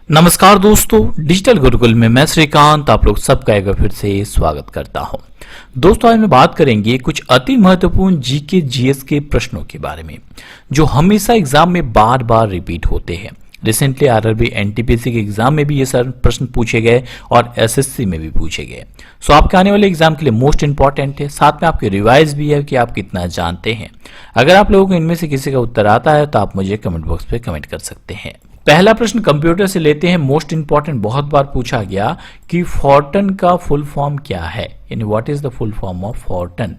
नमस्कार दोस्तों, डिजिटल गुरुकुल में मैं श्रीकांत आप लोग सबका एक बार फिर से स्वागत करता हूं। दोस्तों, आज हम बात करेंगे कुछ अति महत्वपूर्ण जीके जीएस के प्रश्नों के बारे में जो हमेशा एग्जाम में बार बार रिपीट होते हैं। रिसेंटली आरआरबी एनटीपीसी के एग्जाम में भी ये सारे प्रश्न पूछे गए और एसएससी में भी पूछे गए। सो आपके आने वाले एग्जाम के लिए मोस्ट इंपॉर्टेंट है, साथ में आपके रिवाइज भी है कि आप कितना जानते हैं। अगर आप लोगों को इनमें से किसी का उत्तर आता है तो आप मुझे कमेंट बॉक्स पे कमेंट कर सकते हैं। पहला प्रश्न कंप्यूटर से लेते हैं, मोस्ट इंपॉर्टेंट, बहुत बार पूछा गया कि फॉर्टन का फुल फॉर्म क्या है, यानी what is the full form of FORTRAN.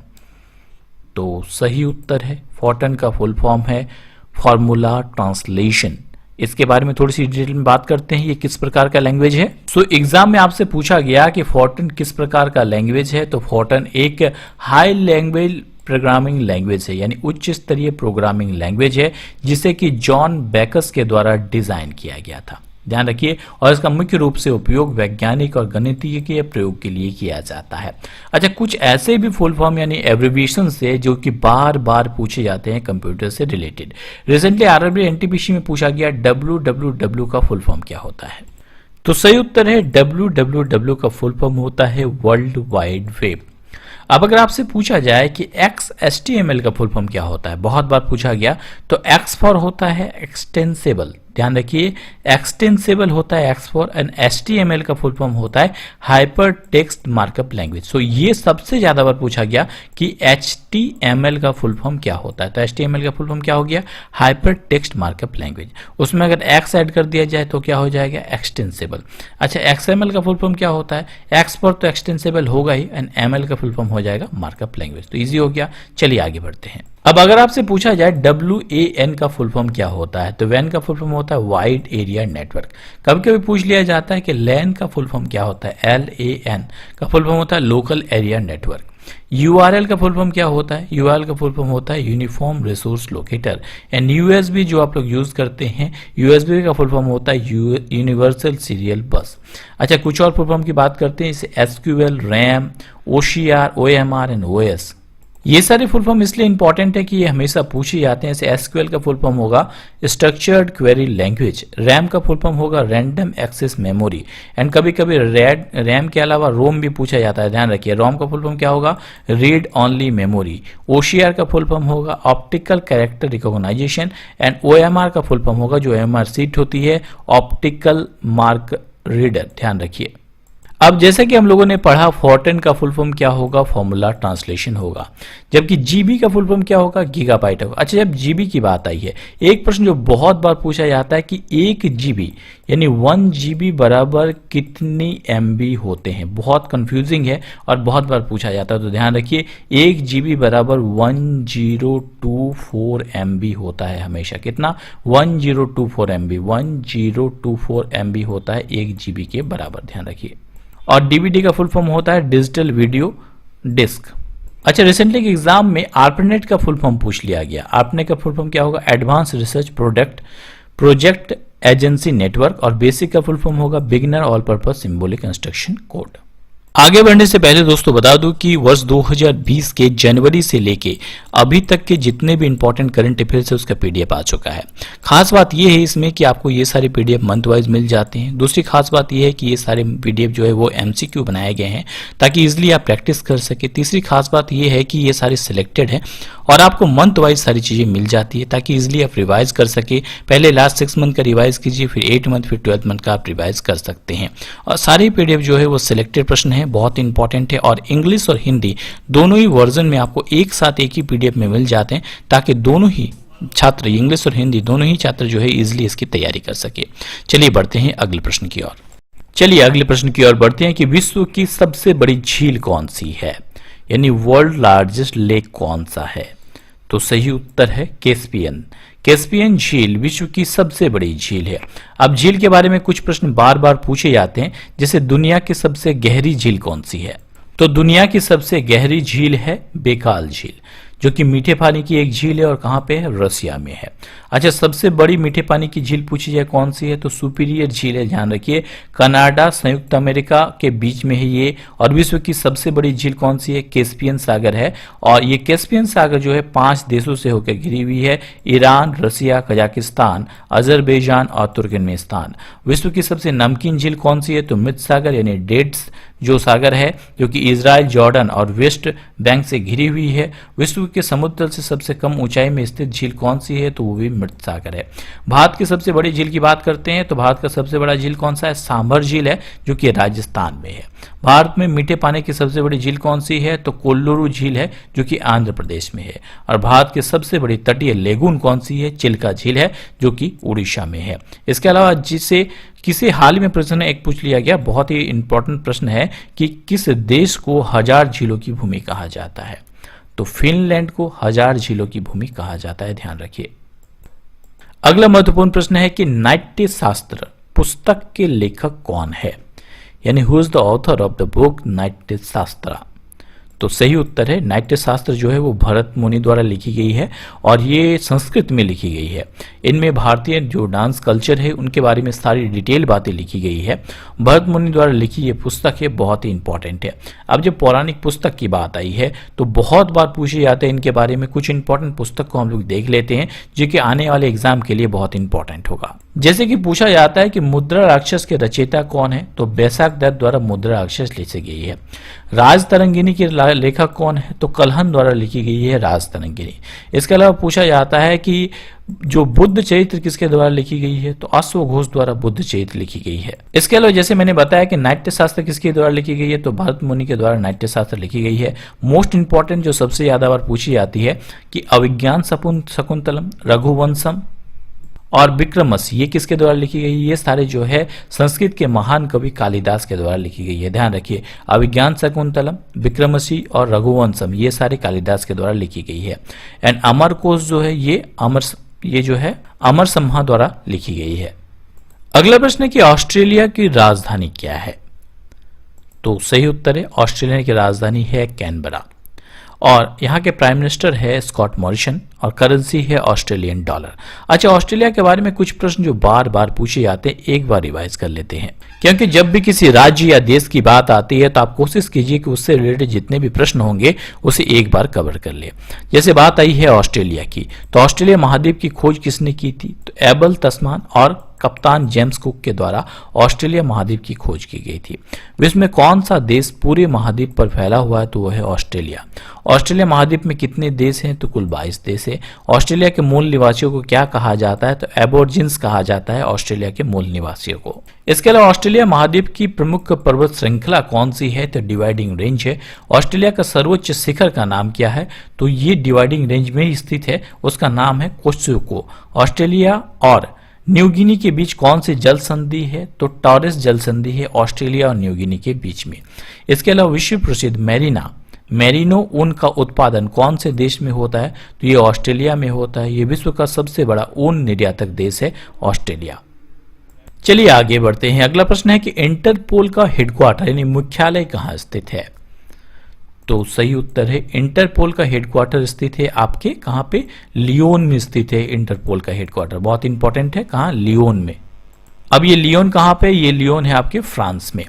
तो सही उत्तर है, फॉर्टन का फुल फॉर्म है फॉर्मूला ट्रांसलेशन। इसके बारे में थोड़ी सी डिटेल में बात करते हैं, ये किस प्रकार का लैंग्वेज है। सो एग्जाम में आपसे पूछा गया कि फॉर्टन किस प्रकार का लैंग्वेज है, तो फॉर्टन एक हाई लैंग्वेज प्रोग्रामिंग लैंग्वेज है, यानी उच्च स्तरीय प्रोग्रामिंग लैंग्वेज है जिसे कि जॉन बेकस के द्वारा डिजाइन किया गया था। ध्यान रखिए, और इसका मुख्य रूप से उपयोग वैज्ञानिक और गणितीय के प्रयोग के लिए किया जाता है। अच्छा, कुछ ऐसे भी फुल फॉर्म यानी एब्रिविएशन है जो कि बार बार पूछे जाते हैं कंप्यूटर से रिलेटेड। रिसेंटली आरआरबी एनटीपीसी में पूछा गया WWW का फुल फॉर्म क्या होता है। तो सही उत्तर है WWW का फुल फॉर्म होता है वर्ल्ड वाइड वेब। अब अगर आपसे पूछा जाए कि XHTML का फुल फॉर्म क्या होता है, बहुत बार पूछा गया, तो X फॉर होता है एक्सटेंसिबल। ध्यान रखिए, एक्सटेंसिबल होता है X फॉर, एंड HTML का फुल फॉर्म होता है हाइपर टेक्स्ट मार्कअप लैंग्वेज। सो ये सबसे ज्यादा बार पूछा गया कि HTML का फुल फॉर्म क्या होता है। तो HTML का फुल फॉर्म क्या हो गया, हाइपर टेक्स्ट मार्कअप लैंग्वेज। उसमें अगर X ऐड कर दिया जाए तो क्या हो जाएगा, एक्सटेंसिबल। अच्छा, XML का फुल फॉर्म क्या होता है, X फॉर तो एक्सटेंसिबल होगा ही, एंड ML का फुल फॉर्म हो जाएगा मार्कअप लैंग्वेज। तो इजी हो गया। चलिए आगे बढ़ते हैं। अब अगर आपसे पूछा जाए WAN का फुल फॉर्म क्या होता है, तो WAN का फुल फॉर्म होता है वाइड एरिया नेटवर्क। कभी कभी पूछ लिया जाता है कि LAN का फुल फॉर्म क्या होता है, LAN का फुल फॉर्म होता है लोकल एरिया नेटवर्क। URL का फुल फॉर्म क्या होता है, URL का फुल फॉर्म होता है uniform resource locator. And USB जो आप लोग यूज करते हैं, USB का फुल फॉर्म होता है यूनिवर्सल सीरियल बस। अच्छा, कुछ और फुल फॉर्म की बात करते हैं, जैसे SQL, RAM, OCR, OMR and OS। ये सारे फुल फॉर्म इसलिए इंपॉर्टेंट है कि ये हमेशा पूछे जाते हैं। जैसे SQL का फुल फॉर्म होगा स्ट्रक्चर्ड क्वेरी लैंग्वेज, RAM का फुल फॉर्म होगा रैंडम एक्सेस मेमोरी, एंड कभी कभी RAM के अलावा रोम भी पूछा जाता है। ध्यान रखिए, रोम का फुल फॉर्म क्या होगा, रीड ऑनली मेमोरी। OCR का फुल फॉर्म होगा optical character recognisation, and OMR का फुल फॉर्म होगा, जो OMR सीट होती है, ऑप्टिकल मार्क रीडर। ध्यान रखिए। अब जैसे कि हम लोगों ने पढ़ा, फॉर्टन का फुल फॉर्म क्या होगा, फॉर्मूला ट्रांसलेशन होगा। जबकि जीबी का फुल फॉर्म क्या होगा, गीगाबाइट होगा। अच्छा, जब जीबी की बात आई है, एक प्रश्न जो बहुत बार पूछा जाता है कि 1 GB यानी 1 GB बराबर कितनी MB होते हैं। बहुत कंफ्यूजिंग है और बहुत बार पूछा जाता है। तो ध्यान रखिए, 1 GB बराबर 1024 MB होता है हमेशा। कितना, 1024 MB, 1024 MB होता है 1 GB के बराबर। ध्यान रखिए। और डीवीडी का फुल फॉर्म होता है डिजिटल वीडियो डिस्क। अच्छा, रिसेंटली के एग्जाम में ARPANET का फुल फॉर्म पूछ लिया गया। ARPANET का फुल फॉर्म क्या होगा, advance research project agency network, और बेसिक का फुल फॉर्म होगा beginner all purpose symbolic instruction code. आगे बढ़ने से पहले दोस्तों बता दूं कि वर्ष 2020 के जनवरी से लेके अभी तक के जितने भी इंपॉर्टेंट करंट अफेयर्स है उसका पीडीएफ आ चुका है। खास बात यह है इसमें कि आपको ये सारे पीडीएफ मंथ वाइज मिल जाते हैं। दूसरी खास बात यह है कि ये सारे पीडीएफ जो है वो MCQ बनाए गए हैं ताकि इजिली आप प्रैक्टिस कर सके। तीसरी खास बात यह है कि ये सारे सिलेक्टेड है और आपको मंथ वाइज सारी चीजें मिल जाती है ताकि इजिली आप रिवाइज कर सके। पहले लास्ट 6 मंथ का रिवाइज कीजिए, फिर 8 मंथ, फिर 12 मंथ का आप रिवाइज कर सकते हैं। और सारे पीडीएफ जो है वो सिलेक्टेड प्रश्न है, बहुत इंपॉर्टेंट है, और इंग्लिश और हिंदी दोनों ही वर्जन में आपको एक साथ एक ही पीडीएफ में मिल जाते हैं ताकि दोनों ही छात्र, इंग्लिश और हिंदी दोनों ही छात्र जो है इजिली इसकी तैयारी कर सके। चलिए बढ़ते हैं अगले प्रश्न की ओर। बढ़ते हैं कि विश्व की सबसे बड़ी झील कौन सी है, यानी वर्ल्ड लार्जेस्ट लेक कौन सा है। तो सही उत्तर है कैस्पियन। कैस्पियन झील विश्व की सबसे बड़ी झील है। अब झील के बारे में कुछ प्रश्न बार बार पूछे जाते हैं, जैसे दुनिया की सबसे गहरी झील कौन सी है। तो दुनिया की सबसे गहरी झील है बेकाल झील। जो कि मीठे पानी की एक झील है और कहाँ पे है, रसिया में है। अच्छा, सबसे बड़ी मीठे पानी की झील पूछी जाए कौन सी है, तो सुपीरियर झील है, ध्यान रखिए, कनाडा संयुक्त अमेरिका के बीच में है ये। और विश्व की सबसे बड़ी झील कौन सी है, कैस्पियन सागर है। और ये कैस्पियन सागर जो है 5 देशों से होकर घिरी हुई है, ईरान, रसिया, कजाकिस्तान, अजरबैजान और तुर्कमेनिस्तान। विश्व की सबसे नमकीन झील कौन सी है, तो मृत सागर यानी डेड्स जो सागर है, जो कि इजराइल, जॉर्डन और वेस्ट बैंक से घिरी हुई है। विश्व के समुद्र तल से सबसे कम ऊंचाई में स्थित झील कौन सी है, तो वो भी मृत सागर है। भारत की सबसे बड़ी झील की बात करते हैं तो भारत का सबसे बड़ा झील कौन सा है, सांभर झील है, जो कि राजस्थान में है। भारत में मीठे पानी की सबसे बड़ी झील कौन सी है, तो कोल्लूरू झील है, जो कि आंध्र प्रदेश में है। और भारत की सबसे बड़ी तटीय लेगून कौन सी है, चिल्का झील है, जो कि उड़ीसा में है। इसके अलावा जिसे किसी हाल में प्रश्न एक पूछ लिया गया, बहुत ही इंपॉर्टेंट प्रश्न है कि किस देश को 1000 झीलों की भूमि कहा जाता है, तो फिनलैंड को 1000 झीलों की भूमि कहा जाता है, ध्यान रखिए। अगला महत्वपूर्ण प्रश्न है कि नाट्य शास्त्र पुस्तक के लेखक कौन है, यानी who is the author of the book नाट्य शास्त्र। तो सही उत्तर है, नाट्य शास्त्र जो है वो भरत मुनि द्वारा लिखी गई है और ये संस्कृत में लिखी गई है। इनमें भारतीय जो डांस कल्चर है उनके बारे में सारी डिटेल बातें लिखी गई है। भरत मुनि द्वारा लिखी ये पुस्तक है, बहुत ही इंपॉर्टेंट है। अब जब पौराणिक पुस्तक की बात आई है तो बहुत बार पूछे जाते हैं इनके बारे में। कुछ इंपॉर्टेंट पुस्तक को हम लोग देख लेते हैं जो कि आने वाले एग्जाम के लिए बहुत इंपॉर्टेंट होगा। जैसे कि पूछा जाता है कि मुद्रा राक्षस के रचयिता कौन है, तो बैसाख दत्त द्वारा मुद्रा राक्षस लिखी गई है। राज तरंगिनी के लेखक कौन है, तो कल्हन द्वारा लिखी गई है राज तरंगिनी। इसके अलावा पूछा जाता है कि जो बुद्ध चरित्र किसके द्वारा लिखी गई है, तो अश्वघोष द्वारा बुद्ध चरित्र लिखी गई है। इसके अलावा जैसे मैंने बताया कि नाट्य शास्त्र किसके द्वारा लिखी गई है, तो भरत मुनि के द्वारा नाट्य शास्त्र लिखी गई है। मोस्ट इंपॉर्टेंट जो सबसे ज्यादा बार पूछी जाती है कि अभिज्ञान शकुंतलम, रघुवंशम और विक्रमसी ये किसके द्वारा लिखी गई, ये सारे जो है संस्कृत के महान कवि कालिदास के द्वारा लिखी गई है। ध्यान रखिए, अभिज्ञान शकुंतलम, विक्रमसी और रघुवंशम ये सारे कालिदास के द्वारा लिखी गई है। एंड अमर कोश जो है ये जो है अमर सम्हा द्वारा लिखी गई है। अगला प्रश्न है कि ऑस्ट्रेलिया की राजधानी क्या है, तो सही उत्तर है ऑस्ट्रेलिया की राजधानी है कैनबरा और यहाँ के प्राइम मिनिस्टर है स्कॉट मॉरिसन और करेंसी है ऑस्ट्रेलियन डॉलर। अच्छा, ऑस्ट्रेलिया के बारे में कुछ प्रश्न जो बार बार पूछे जाते हैं एक बार रिवाइज कर लेते हैं, क्योंकि जब भी किसी राज्य या देश की बात आती है तो आप कोशिश कीजिए कि उससे रिलेटेड जितने भी प्रश्न होंगे उसे एक बार कवर कर ले। जैसे बात आई है ऑस्ट्रेलिया की, तो ऑस्ट्रेलिया महाद्वीप की खोज किसने की थी, तो एबल तस्मान और कप्तान जेम्स कुक के द्वारा ऑस्ट्रेलिया महाद्वीप की खोज की गई थी। विश्व में कौन सा देश पूरे महाद्वीप पर फैला हुआ है, तो वह है ऑस्ट्रेलिया। ऑस्ट्रेलिया महाद्वीप में कितने देश हैं, तो कुल 22 देश है। ऑस्ट्रेलिया के मूल निवासियों को क्या कहा जाता है, तो एबोर्जिन्स कहा जाता है ऑस्ट्रेलिया के मूल निवासियों को। इसके अलावा ऑस्ट्रेलिया महाद्वीप की प्रमुख पर्वत श्रृंखला कौन सी है, तो डिवाइडिंग रेंज है। ऑस्ट्रेलिया का सर्वोच्च शिखर का नाम क्या है, तो ये डिवाइडिंग रेंज में ही स्थित है, उसका नाम है कोत्सुको। ऑस्ट्रेलिया और न्यू गिनी के बीच कौन सी जल संधि है, तो टॉरेस जल संधि है ऑस्ट्रेलिया और न्यू गिनी के बीच में। इसके अलावा विश्व प्रसिद्ध मेरिनो ऊन का उत्पादन कौन से देश में होता है, तो ये ऑस्ट्रेलिया में होता है। ये विश्व का सबसे बड़ा ऊन निर्यातक देश है ऑस्ट्रेलिया। चलिए आगे बढ़ते हैं। अगला प्रश्न है कि इंटरपोल का हेडक्वार्टर यानी मुख्यालय कहाँ स्थित है, तो सही उत्तर है इंटरपोल का हेडक्वार्टर स्थित है आपके कहाँ पे, लियोन में स्थित है इंटरपोल का हेडक्वार्टर। बहुत इंपॉर्टेंट है, कहाँ, लियोन में। अब ये लियोन कहाँ पे, ये लियोन है आपके फ्रांस में।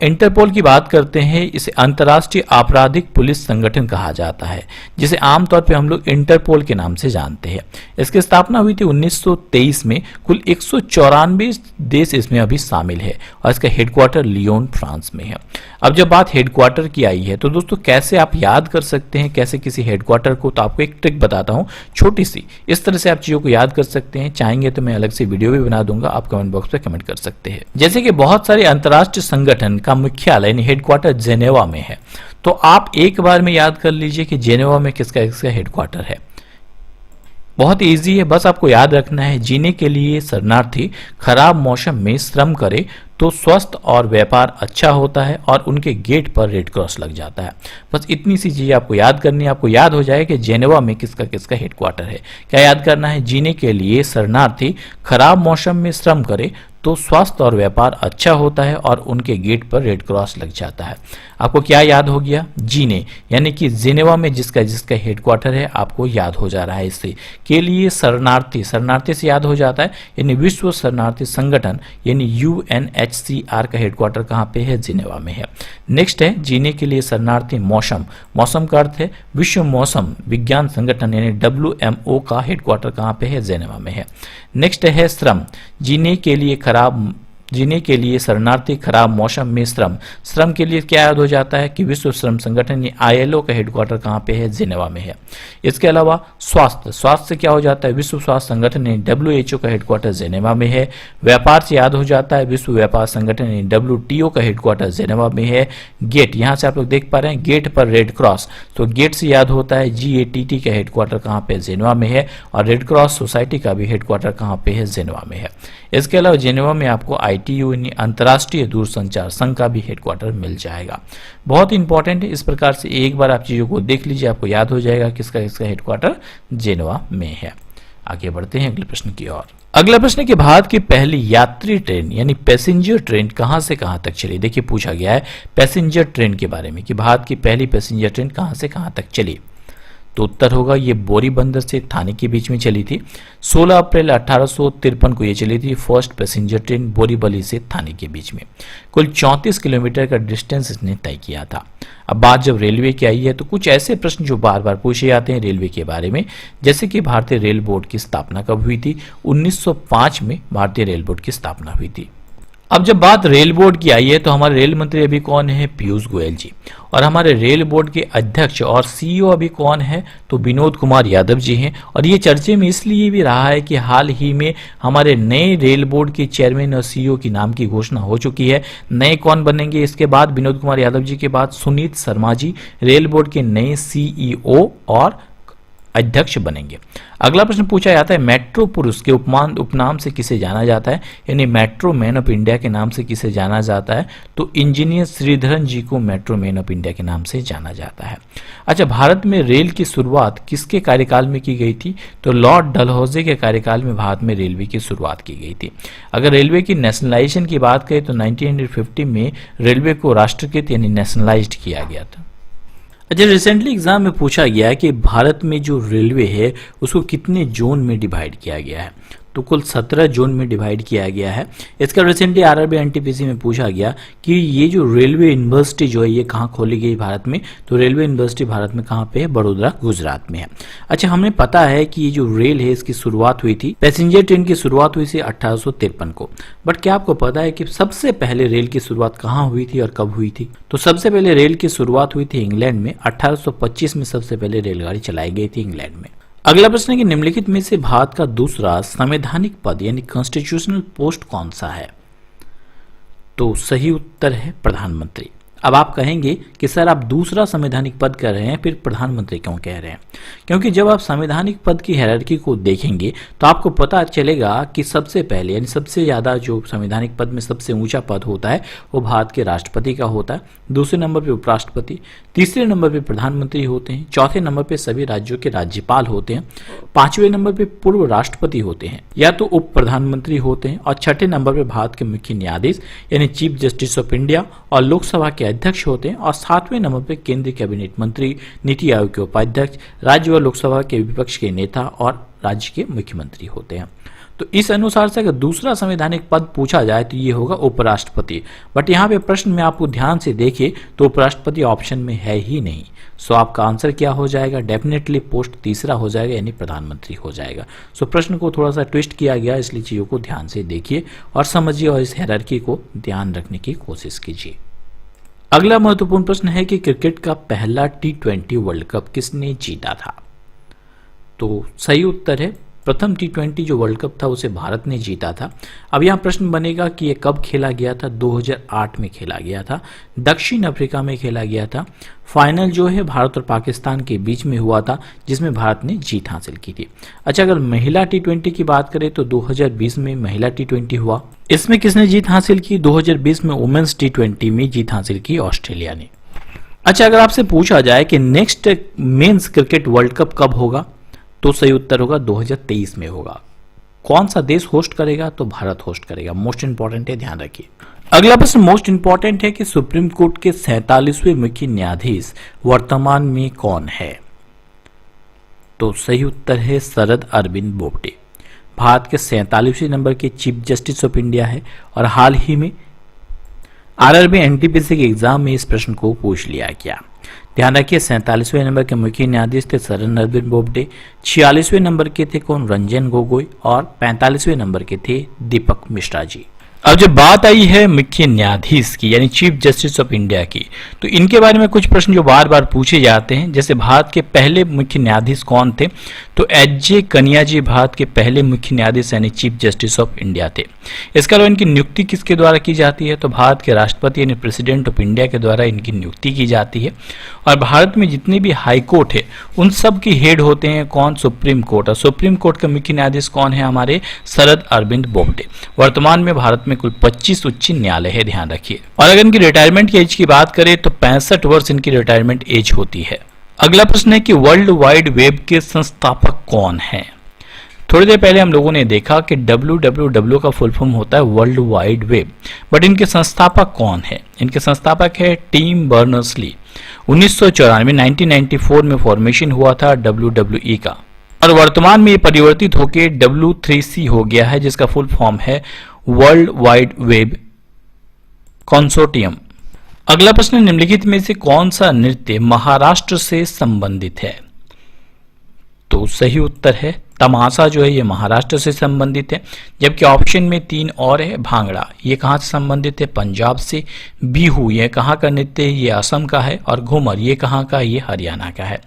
इंटरपोल की बात करते हैं, इसे अंतर्राष्ट्रीय आपराधिक पुलिस संगठन कहा जाता है, जिसे आमतौर पे हम लोग इंटरपोल के नाम से जानते हैं। इसकी स्थापना हुई थी 1923 में। कुल 194 देश इसमें अभी शामिल है और इसका हेडक्वार्टर लियोन फ्रांस में है। अब जब बात हेडक्वार्टर की आई है तो दोस्तों कैसे आप याद कर सकते हैं कैसे किसी हेडक्वार्टर को, तो आपको एक ट्रिक बताता हूं छोटी सी। इस तरह से आप चीजों को याद कर सकते हैं। चाहेंगे तो मैं अलग से वीडियो भी बना दूंगा, आप कमेंट बॉक्स पे कमेंट कर सकते हैं। जैसे कि बहुत सारे अंतर्राष्ट्रीय संगठन का मुख्यालय यानी हेडक्वार्टर जेनेवा में है, तो आप एक बार में याद कर लीजिए कि जेनेवा में किसका हेडक्वार्टर है। बहुत इजी है, बस आपको याद रखना है, जीने के लिए शरणार्थी खराब मौसम में श्रम करे तो स्वस्थ और व्यापार अच्छा होता है और उनके गेट पर रेड क्रॉस लग जाता है। बस इतनी सी चीजें आपको याद करनी है। आपको याद हो जाए कि जेनेवा में किसका किसका हेडक्वार्टर है। क्या याद करना है, जीने के लिए शरणार्थी खराब मौसम में श्रम करे तो स्वास्थ्य और व्यापार अच्छा होता है और उनके गेट पर रेड क्रॉस लग जाता है। आपको क्या याद हो गया? जीने, यानी कि जिनेवा में जिसका हेडक्वार्टर है, आपको याद हो जा रहा है। इससे के लिए शरणार्थी, शरणार्थी से याद हो जाता है, यानी विश्व शरणार्थी संगठन यानी UNHCR का हेडक्वार्टर कहाँ पे है? जिनेवा में है। नेक्स्ट है जीने के लिए शरणार्थी मौसम, मौसम का अर्थ है विश्व मौसम विज्ञान संगठन यानी WMO का हेडक्वार्टर कहाँ पे है? जिनेवा में है। नेक्स्ट है श्रम, जीने के लिए शरणार्थी खराब मौसम में श्रम, श्रम के लिए क्या याद हो जाता है कि विश्व श्रम संगठन ILO का हेडक्वार्टर कहाँ पे है? जिनेवा में है। इसके अलावा स्वास्थ्य, स्वास्थ्य से क्या हो जाता है? विश्व स्वास्थ्य संगठन WHO का हेडक्वार्टर जिनेवा में है। व्यापार से याद हो जाता है विश्व व्यापार संगठन WTO का हेडक्वार्टर जिनेवा में है। गेट, यहाँ से आप लोग देख पा रहे हैं गेट पर रेड क्रॉस, तो गेट से याद होता है GATT का हेडक्वार्टर कहाँ पे? जिनेवा में है। और रेड क्रॉस सोसाइटी का भी हेडक्वार्टर कहाँ पे है? जिनेवा में है। इसके अलावा जिनेवा में आपको ITU यानी अंतर्राष्ट्रीय दूरसंचार संघ का भी हेडक्वार्टर मिल जाएगा। बहुत इंपॉर्टेंट है, इस प्रकार से एक बार आप चीजों को देख लीजिए, आपको याद हो जाएगा किसका हेडक्वार्टर जिनेवा में है। आगे बढ़ते हैं अगले प्रश्न की ओर। अगला प्रश्न है कि भारत की पहली यात्री ट्रेन यानी पैसेंजर ट्रेन कहां से कहां तक चली? देखिए पूछा गया है पैसेंजर ट्रेन के बारे में कि भारत की पहली पैसेंजर ट्रेन कहां से कहां तक चली। तो उत्तर होगा ये बोरी बंदर से थाने के बीच में चली थी। 16 अप्रैल 1853 को ये चली थी फर्स्ट पैसेंजर ट्रेन बोरीवली से थाने के बीच में। कुल 34 किलोमीटर का डिस्टेंस इसने तय किया था। अब बात जब रेलवे की आई है तो कुछ ऐसे प्रश्न जो बार बार पूछे जाते हैं रेलवे के बारे में, जैसे कि भारतीय रेल बोर्ड की स्थापना कब हुई थी? 1905 में भारतीय रेल बोर्ड की स्थापना हुई थी। अब जब बात रेल बोर्ड की आई है तो हमारे रेल मंत्री अभी कौन है? पीयूष गोयल जी। और हमारे रेल बोर्ड के अध्यक्ष और CEO अभी कौन है? तो विनोद कुमार यादव जी हैं। और ये चर्चे में इसलिए भी रहा है कि हाल ही में हमारे नए रेल बोर्ड के चेयरमैन और CEO की नाम की घोषणा हो चुकी है। नए कौन बनेंगे? इसके बाद विनोद कुमार यादव जी के बाद सुनीत शर्मा जी रेल बोर्ड के नए CEO और अध्यक्ष बनेंगे। अगला प्रश्न पूछा जाता है मेट्रो पुरुष के उपनाम से किसे जाना जाता है? यानी मेट्रो मैन ऑफ इंडिया के नाम से किसे जाना जाता है? तो इंजीनियर श्रीधरन जी को मेट्रो मैन ऑफ इंडिया के नाम से जाना जाता है। अच्छा, भारत में रेल की शुरुआत किसके कार्यकाल में की गई थी? तो लॉर्ड डलहौजी के कार्यकाल में भारत में रेलवे की शुरुआत की गई थी। अगर रेलवे की नेशनलाइजेशन की बात करें तो 1950 में रेलवे को राष्ट्रीयकृत यानी नेशनलाइज्ड किया गया था। अच्छा, रिसेंटली एग्जाम में पूछा गया है कि भारत में जो रेलवे है उसको कितने जोन में डिवाइड किया गया है? तो कुल 17 जोन में डिवाइड किया गया है। इसका रिसेंटली RRB NTPC में पूछा गया कि ये जो रेलवे यूनिवर्सिटी जो है ये कहाँ खोली गई भारत में? तो रेलवे यूनिवर्सिटी भारत में कहाँ पे है? बड़ोदरा गुजरात में है। अच्छा, हमें पता है कि ये जो रेल है इसकी शुरुआत हुई थी, पैसेंजर ट्रेन की शुरुआत हुई थी 1853 को। बट क्या आपको पता है कि सबसे पहले रेल की शुरुआत कहाँ हुई थी और कब हुई थी? तो सबसे पहले रेल की शुरुआत हुई थी इंग्लैंड में। 1825 में सबसे पहले रेलगाड़ी चलाई गई थी इंग्लैंड में। अगला प्रश्न है कि निम्नलिखित में से भारत का दूसरा संवैधानिक पद यानी कॉन्स्टिट्यूशनल पोस्ट कौन सा है? तो सही उत्तर है प्रधानमंत्री। अब आप कहेंगे कि सर आप दूसरा संवैधानिक पद कह रहे हैं, फिर प्रधानमंत्री क्यों कह रहे हैं? क्योंकि जब आप संवैधानिक पद की हायरार्की को देखेंगे तो आपको पता चलेगा कि सबसे पहले यानी सबसे ज़्यादा जो संवैधानिक पद में सबसे ऊंचा पद होता है वो भारत के राष्ट्रपति का होता है। दूसरे नंबर पे उपराष्ट्रपति, तीसरे नंबर पे प्रधानमंत्री होते हैं, चौथे नंबर पे सभी राज्यों के राज्यपाल होते हैं, पांचवें नंबर पे पूर्व राष्ट्रपति होते हैं या तो उप प्रधानमंत्री होते हैं, और छठे नंबर पे भारत के मुख्य न्यायाधीश यानी चीफ जस्टिस ऑफ इंडिया और लोकसभा के अध्यक्ष होते हैं, और सातवें नंबर पे केंद्रीय कैबिनेट मंत्री, नीति आयोग के उपाध्यक्ष, राज्य व लोकसभा के विपक्ष के नेता और राज्य के मुख्यमंत्री होते हैं। तो इस अनुसार से अगर दूसरा संवैधानिक पद पूछा जाए तो ये होगा उपराष्ट्रपति। बट यहाँ पे प्रश्न में आपको ध्यान से देखें तो उपराष्ट्रपति ऑप्शन में है ही नहीं। सो आपका आंसर क्या हो जाएगा? डेफिनेटली पोस्ट तीसरा हो जाएगा यानी प्रधानमंत्री हो जाएगा। सो प्रश्न को थोड़ा सा ट्विस्ट किया गया, इसलिए चीजों को ध्यान से देखिए और समझिए और इस हायरार्की को ध्यान रखने की कोशिश कीजिए। अगला महत्वपूर्ण प्रश्न है कि क्रिकेट का पहला T20 वर्ल्ड कप किसने जीता था? तो सही उत्तर है प्रथम T20 जो वर्ल्ड कप था उसे भारत ने जीता था। अब यहाँ प्रश्न बनेगा कि ये कब खेला गया था? 2008 में खेला गया था, दक्षिण अफ्रीका में खेला गया था। फाइनल जो है भारत और पाकिस्तान के बीच में हुआ था जिसमें भारत ने जीत हासिल की थी। अच्छा, अगर महिला T20 की बात करें तो 2020 में महिला T20 हुआ। इसमें किसने जीत हासिल की? 2020 में वुमेन्स T20 में जीत हासिल की ऑस्ट्रेलिया ने। अच्छा, अगर आपसे पूछा जाए कि next men's cricket world cup कब होगा तो सही उत्तर होगा 2023 में होगा। कौन सा देश होस्ट करेगा? तो भारत होस्ट करेगा। मोस्ट इंपॉर्टेंट है, ध्यान रखिए। अगला प्रश्न मोस्ट इंपॉर्टेंट है कि सुप्रीम कोर्ट के 47वें मुख्य न्यायाधीश वर्तमान में कौन है? तो सही उत्तर है शरद अरविंद बोबडे। भारत के 47वें नंबर के चीफ जस्टिस ऑफ इंडिया है और हाल ही में आरआरबी एनटीपीसी के एग्जाम में इस प्रश्न को पूछ लिया गया। ध्यान रखिए 47वें नंबर के मुख्य न्यायाधीश थे शरद अरविंद बोबडे, 46वें नंबर के थे कौन? रंजन गोगोई, और 45वें नंबर के थे दीपक मिश्रा जी। अब जब बात आई है मुख्य न्यायाधीश की यानी चीफ जस्टिस ऑफ इंडिया की, तो इनके बारे में कुछ प्रश्न जो बार बार पूछे जाते हैं, जैसे भारत के पहले मुख्य न्यायाधीश कौन थे? तो एच.जे. कनिया जी भारत के पहले मुख्य न्यायाधीश यानी चीफ जस्टिस ऑफ इंडिया थे। इसके अलावा इनकी नियुक्ति किसके द्वारा की जाती है? तो भारत के राष्ट्रपति यानी प्रेसिडेंट ऑफ इंडिया के द्वारा इनकी नियुक्ति की जाती है। और भारत में जितने भी हाई कोर्ट है उन सब की हेड होते हैं कौन? Supreme court. और सुप्रीम कोर्ट के मुख्य न्यायाधीश कौन है? हमारे शरद अरविंद बोबडे। वर्तमान में भारत में कुल 25 उच्च न्यायालय है, ध्यान रखिए। और अगर इनकी रिटायरमेंट की एज की बात करें तो 65 वर्ष इनकी रिटायरमेंट एज होती है। अगला प्रश्न है कि वर्ल्ड वाइड वेब के संस्थापक कौन हैं? थोड़ी देर पहले हम लोगों ने देखा कि www का फुल फॉर्म होता है वर्ल्ड वाइड वेब, बट इनके संस्थापक कौन है? इनके संस्थापक है टिम बर्नर्स-ली। 1994 में फॉर्मेशन हुआ था WWE का, और वर्तमान में ये परिवर्तित होकर W3C हो गया है, जिसका फुल फॉर्म है वर्ल्ड वाइड वेब कंसोर्टियम। अगला प्रश्न, निम्नलिखित में से कौन सा नृत्य महाराष्ट्र से संबंधित है? तो सही उत्तर है तमाशा जो है ये महाराष्ट्र से संबंधित है। जबकि ऑप्शन में 3 और है, भांगड़ा ये कहाँ से संबंधित है? पंजाब से। बिहू ये कहाँ का नृत्य है? ये असम का है। और घूमर ये कहाँ का? ये हरियाणा का है।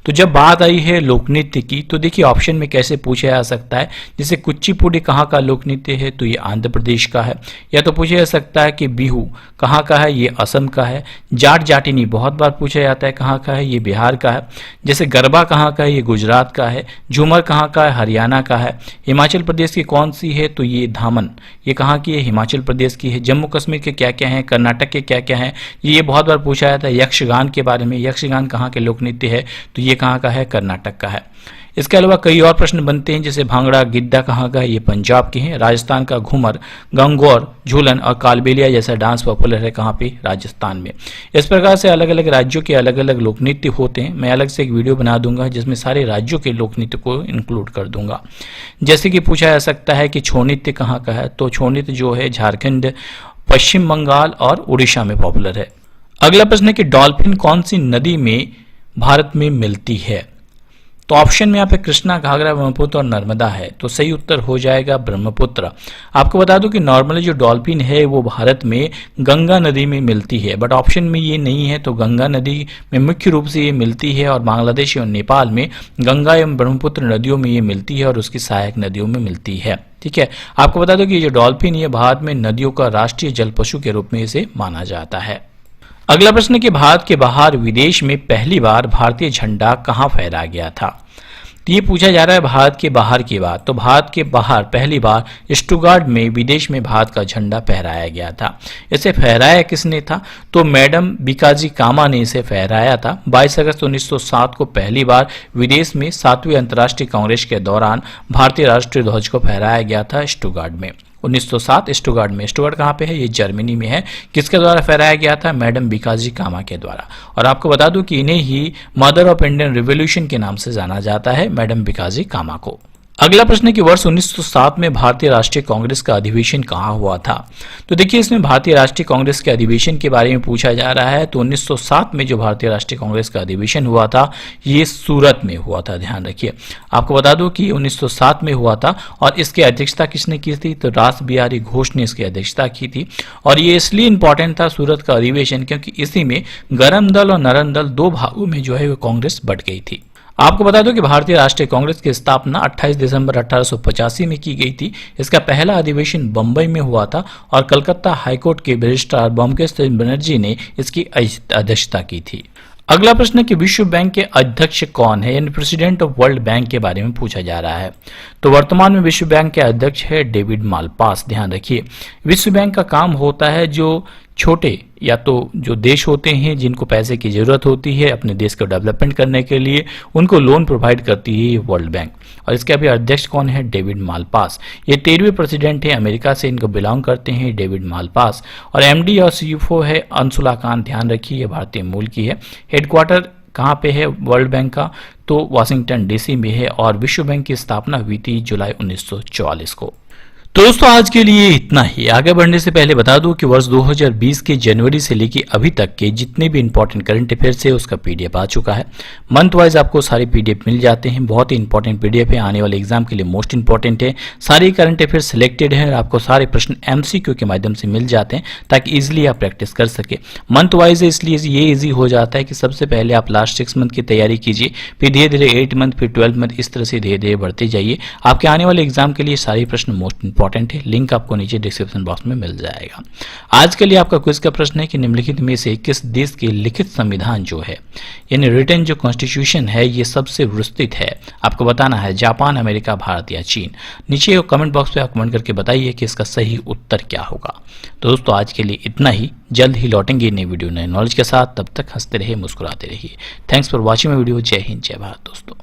तो जब बात आई है लोक नृत्य की, तो देखिए ऑप्शन में कैसे पूछा जा सकता है, जैसे कुचिपुड़ी कहाँ का लोक नृत्य है? तो ये आंध्र प्रदेश का है। या तो पूछा जा सकता है कि बिहू कहाँ का है? ये असम का है। जाट जाटिनी बहुत बार पूछा जाता है कहाँ का है? ये बिहार का है। जैसे गरबा कहाँ का है? ये गुजरात का है। झूमर कहाँ का है? हरियाणा का है। हिमाचल प्रदेश की कौन सी है? तो ये धामन ये कहाँ की है? हिमाचल प्रदेश की है। जम्मू कश्मीर के क्या क्या हैं? कर्नाटक के क्या क्या हैं? ये बहुत बार पूछा जाता है यक्षगान के बारे में। यक्षगान कहाँ के लोक नृत्य है? तो ये कहाँ का है? कर्नाटक का है। इसके अलावा कई और प्रश्न बनते हैं, जैसे भांगड़ा गिद्दा कहाँ का है? ये पंजाब के हैं। राजस्थान का घूमर, गंगौर, झूलन और कालबेलिया जैसा डांस पॉपुलर है कहाँ पे? राजस्थान में। इस प्रकार से अलग अलग राज्यों के अलग अलग लोक नृत्य होते हैं। मैं अलग से एक वीडियो बना दूंगा जिसमें सारे राज्यों के लोक नृत्य को इंक्लूड कर दूंगा। जैसे कि पूछा जा सकता है कि छौ नृत्य कहाँ का है? तो छौ नृत्य जो है झारखंड, पश्चिम बंगाल और उड़ीसा में पॉपुलर है। अगला प्रश्न है कि डॉल्फिन कौन सी नदी में भारत में मिलती है? तो ऑप्शन में यहाँ पे कृष्णा, घाघरा, ब्रह्मपुत्र और नर्मदा है। तो सही उत्तर हो जाएगा ब्रह्मपुत्र। आपको बता दूं कि नॉर्मली जो डॉल्फिन है वो भारत में गंगा नदी में मिलती है, बट ऑप्शन में ये नहीं है। तो गंगा नदी में मुख्य रूप से ये मिलती है और बांग्लादेश और नेपाल में गंगा एवं ब्रह्मपुत्र नदियों में ये मिलती है और उसकी सहायक नदियों में मिलती है। ठीक है, आपको बता दो कि ये जो डॉल्फिन ये भारत में नदियों का राष्ट्रीय जल पशु के रूप में इसे माना जाता है। अगला प्रश्न है कि भारत के बाहर विदेश में पहली बार भारतीय झंडा कहाँ फहराया गया था? तो ये पूछा जा रहा है भारत के बाहर की बात। तो भारत के बाहर पहली बार स्टुटगार्ट में विदेश में भारत का झंडा फहराया गया था। इसे फहराया किसने था? तो मैडम बिकाजी कामा ने इसे फहराया था। 22 अगस्त 1907 को पहली बार विदेश में 7वीं अंतर्राष्ट्रीय कांग्रेस के दौरान भारतीय राष्ट्रीय ध्वज को फहराया गया था स्टुटगार्ट में। 1907 स्टुटगार्ट में। स्टुटगार्ट कहाँ पे है? ये जर्मनी में है। किसके द्वारा फहराया गया था? मैडम बिकाजी कामा के द्वारा। और आपको बता दूं कि इन्हें ही मदर ऑफ इंडियन रिवॉल्यूशन के नाम से जाना जाता है, मैडम बिकाजी कामा को। अगला प्रश्न है कि वर्ष 1907 में भारतीय राष्ट्रीय कांग्रेस का अधिवेशन कहाँ हुआ था? तो देखिए इसमें भारतीय राष्ट्रीय कांग्रेस के अधिवेशन के बारे में पूछा जा रहा है। तो 1907 में जो भारतीय राष्ट्रीय कांग्रेस का अधिवेशन हुआ था ये सूरत में हुआ था, ध्यान रखिए। आपको बता दूं कि 1907 में हुआ था और इसकी अध्यक्षता किसने की थी? तो रास बिहारी घोष ने इसकी अध्यक्षता की थी। और ये इसलिए इंपॉर्टेंट था सूरत का अधिवेशन क्योंकि इसी में गरम दल और नरम दल 2 भागों में जो है वो कांग्रेस बट गई थी। आपको बता दो कि भारतीय राष्ट्रीय कांग्रेस की स्थापना 28 दिसंबर 1885 में की गई थी। इसका पहला अधिवेशन बंबई में हुआ था और कलकत्ता हाईकोर्ट के रजिस्ट्रार बंकेश बनर्जी ने इसकी अध्यक्षता की थी। अगला प्रश्न है कि विश्व बैंक के अध्यक्ष कौन है? यानी प्रेसिडेंट ऑफ वर्ल्ड बैंक के बारे में पूछा जा रहा है। तो वर्तमान में विश्व बैंक के अध्यक्ष है डेविड मालपास। ध्यान रखिए विश्व बैंक का काम होता है जो छोटे या तो जो देश होते हैं जिनको पैसे की जरूरत होती है अपने देश को डेवलपमेंट करने के लिए, उनको लोन प्रोवाइड करती है ये वर्ल्ड बैंक। और इसके अभी अध्यक्ष कौन है? David Malpass. ये 13वें प्रेसिडेंट है, अमेरिका से इनको बिलोंग करते हैं डेविड मालपास। और एमडी और सीईओ है अंशुला कांत, ध्यान रखिए ये भारतीय मूल की है। हेडक्वार्टर कहाँ पे है वर्ल्ड बैंक का? तो वाशिंगटन डीसी में है। और विश्व बैंक की स्थापना हुई थी जुलाई 1944 को। तो दोस्तों आज के लिए इतना ही। आगे बढ़ने से पहले बता दूं कि वर्ष 2020 के जनवरी से लेकर अभी तक के जितने भी इंपॉर्टेंट करंट अफेयर्स है उसका पीडीएफ आ चुका है। मंथ वाइज आपको सारे पीडीएफ मिल जाते हैं। बहुत ही इंपॉर्टेंट पीडीएफ है, आने वाले एग्जाम के लिए मोस्ट इंपॉर्टेंट है। सारे करंट अफेयर सिलेक्टेड है और आपको सारे प्रश्न एमसीक्यू के माध्यम से मिल जाते हैं ताकि इजिली आप प्रैक्टिस कर सके। मंथ वाइज है इसलिए ये ईजी हो जाता है कि सबसे पहले आप लास्ट 6 मंथ की तैयारी कीजिए, फिर धीरे धीरे 8 मंथ, फिर 12 मंथ, इस तरह से धीरे धीरे बढ़ते जाइए। आपके आने वाले एग्जाम के लिए सारे प्रश्न मोस्ट इंपॉर्टेंट है। लिंक आपको नीचे डिस्क्रिप्शन बॉक्स में मिल जाएगा। आज के लिए आपका क्विज का प्रश्न है कि निम्नलिखित में से किस देश के लिखित संविधान जो है यानी रिटन जो कॉन्स्टिट्यूशन है ये सबसे विस्तृत है? आपको बताना है जापान, अमेरिका, भारत या चीन। नीचे कमेंट बॉक्स पे आप कमेंट करके बताइए कि इसका सही उत्तर क्या होगा। तो दोस्तों आज के लिए इतना ही। जल्द ही लौटेंगे नई वीडियो नए नॉलेज के साथ। तब तक हंसते रहिए, मुस्कुराते रहिए। Thanks for watching my video. जय हिंद, जय भारत दोस्तों।